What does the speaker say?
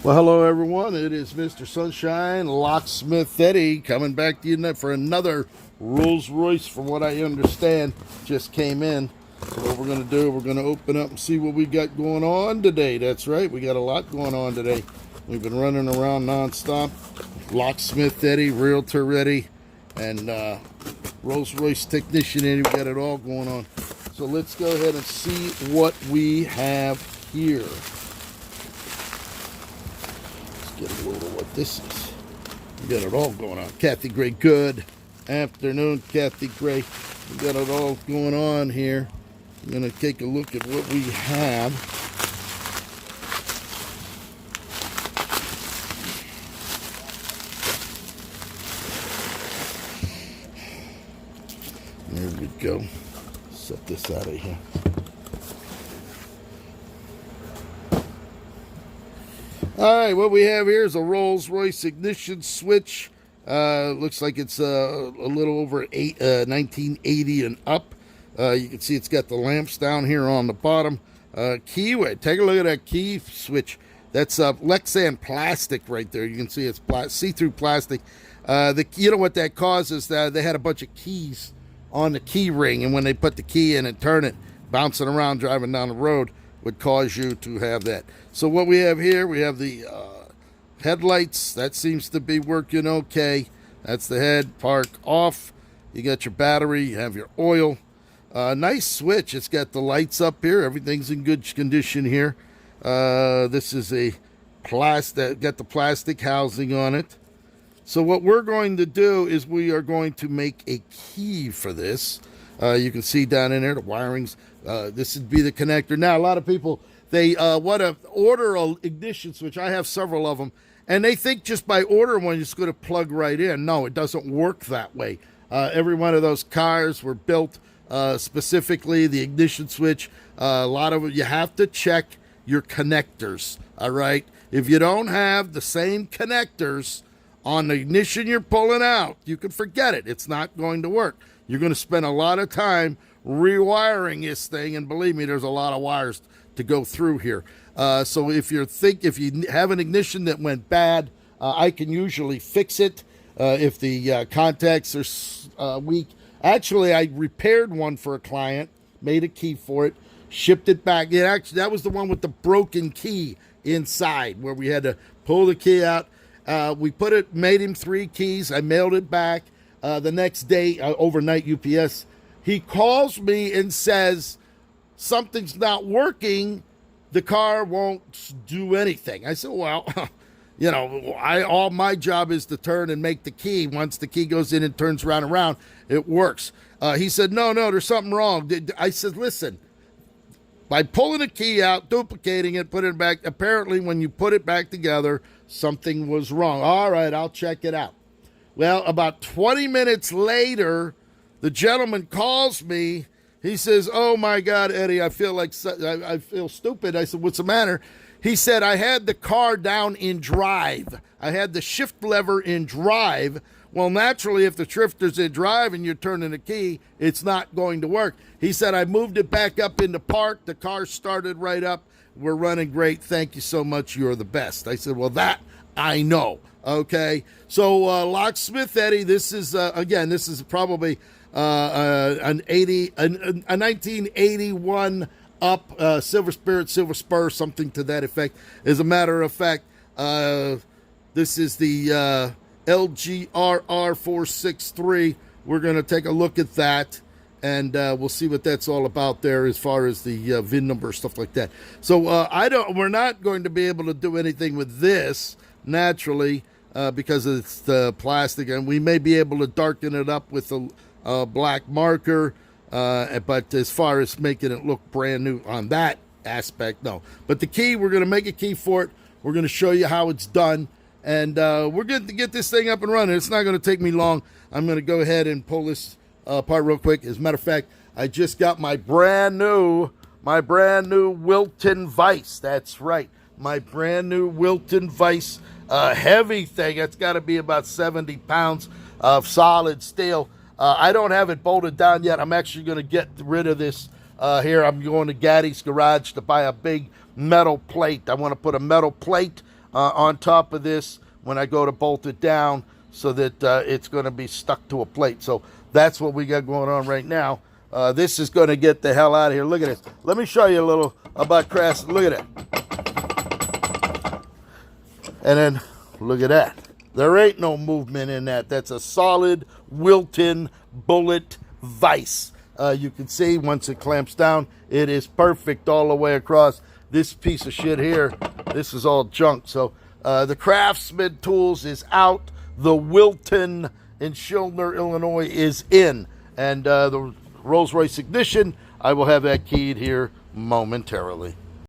Well, hello everyone. It is Mr. Sunshine Locksmith Eddie coming back to you for another Rolls Royce. From what I understand, just came in. So what we're going to do, we're going to open up and see what we got going on today. That's right, we got a lot going on today. We've been running around nonstop. Locksmith Eddie, Realtor Eddie, and Rolls Royce Technician Eddie. We got it all going on. So let's go ahead and see what we have here. Get a load of what this is. We got it all going on. Kathy Gray, good afternoon, Kathy Gray. We got it all going on here. I'm going to take a look at what we have. There we go. Set this out of here. All right, what we have here is a Rolls-Royce ignition switch. Looks like it's a little over 1980 and up. You can see it's got the lamps down here on the bottom. Keyway, take a look at that key switch. That's Lexan plastic right there. You can see it's see-through plastic. You know what that causes? They had a bunch of keys on the key ring, and when they put the key in and turn it, bouncing around driving down the road, would cause you to have that. So what we have here, we have the headlights. That seems to be working okay. That's the head. Park off. You got your battery. You have your oil. Nice switch. It's got the lights up here. Everything's in good condition here. This is a plastic. Got the plastic housing on it. So what we're going to do is we are going to make a key for this. You can see down in there the wirings. This would be the connector. Now, a lot of people, they want to order an ignition switch. I have several of them, and they think just by ordering one, it's going to plug right in. No, it doesn't work that way. Every one of those cars were built specifically, the ignition switch. A lot of it, you have to check your connectors, all right? If you don't have the same connectors on the ignition you're pulling out, you can forget it. It's not going to work. You're going to spend a lot of time rewiring this thing, and believe me, there's a lot of wires to go through here. So if you have an ignition that went bad, I can usually fix it if the contacts are weak. Actually, I repaired one for a client, made a key for it, shipped it back. That was the one with the broken key inside, where we had to pull the key out. We made him 3 keys. I mailed it back. The next day, overnight UPS, he calls me and says, something's not working. The car won't do anything. I said, well, all my job is to turn and make the key. Once the key goes in and turns around, it works. He said, no, there's something wrong. I said, listen, by pulling the key out, duplicating it, putting it back, apparently when you put it back together, something was wrong. All right, I'll check it out. Well, about 20 minutes later, the gentleman calls me. He says, oh, my God, Eddie, I feel stupid. I said, what's the matter? He said, I had the car down in drive. I had the shift lever in drive. Well, naturally, if the shifter's in drive and you're turning the key, it's not going to work. He said, I moved it back up into park. The car started right up. We're running great. Thank you so much. You're the best. I said, well, that I know. Okay. So Locksmith Eddie, this is probably a 1981 up Silver Spirit, Silver Spur, something to that effect. As a matter of fact, this is the LGRR 463. We're going to take a look at that, and we'll see what that's all about there as far as the VIN number, stuff like that. So we're not going to be able to do anything with this naturally because it's the plastic, and we may be able to darken it up with a black marker, but as far as making it look brand new on that aspect, no. But the key, we're going to make a key for it. We're going to show you how it's done, and we're going to get this thing up and running. It's not going to take me long. I'm going to go ahead and pull this apart real quick. As a matter of fact, I just got my brand new Wilton Vice. That's right, my brand new Wilton Vice, heavy thing. It's got to be about 70 pounds of solid steel. I don't have it bolted down yet. I'm actually going to get rid of this here. I'm going to Gaddy's Garage to buy a big metal plate. I want to put a metal plate on top of this when I go to bolt it down, so that it's going to be stuck to a plate. So that's what we got going on right now. This is going to get the hell out of here. Look at this. Let me show you a little about Craftsman. Look at it. And then look at that. There ain't no movement in that. That's a solid Wilton bullet vise. You can see once it clamps down, it is perfect all the way across. This piece of shit here, this is all junk. So the Craftsman tools is out. The Wilton in Schilner, Illinois is in. And the Rolls-Royce Ignition, I will have that keyed here momentarily.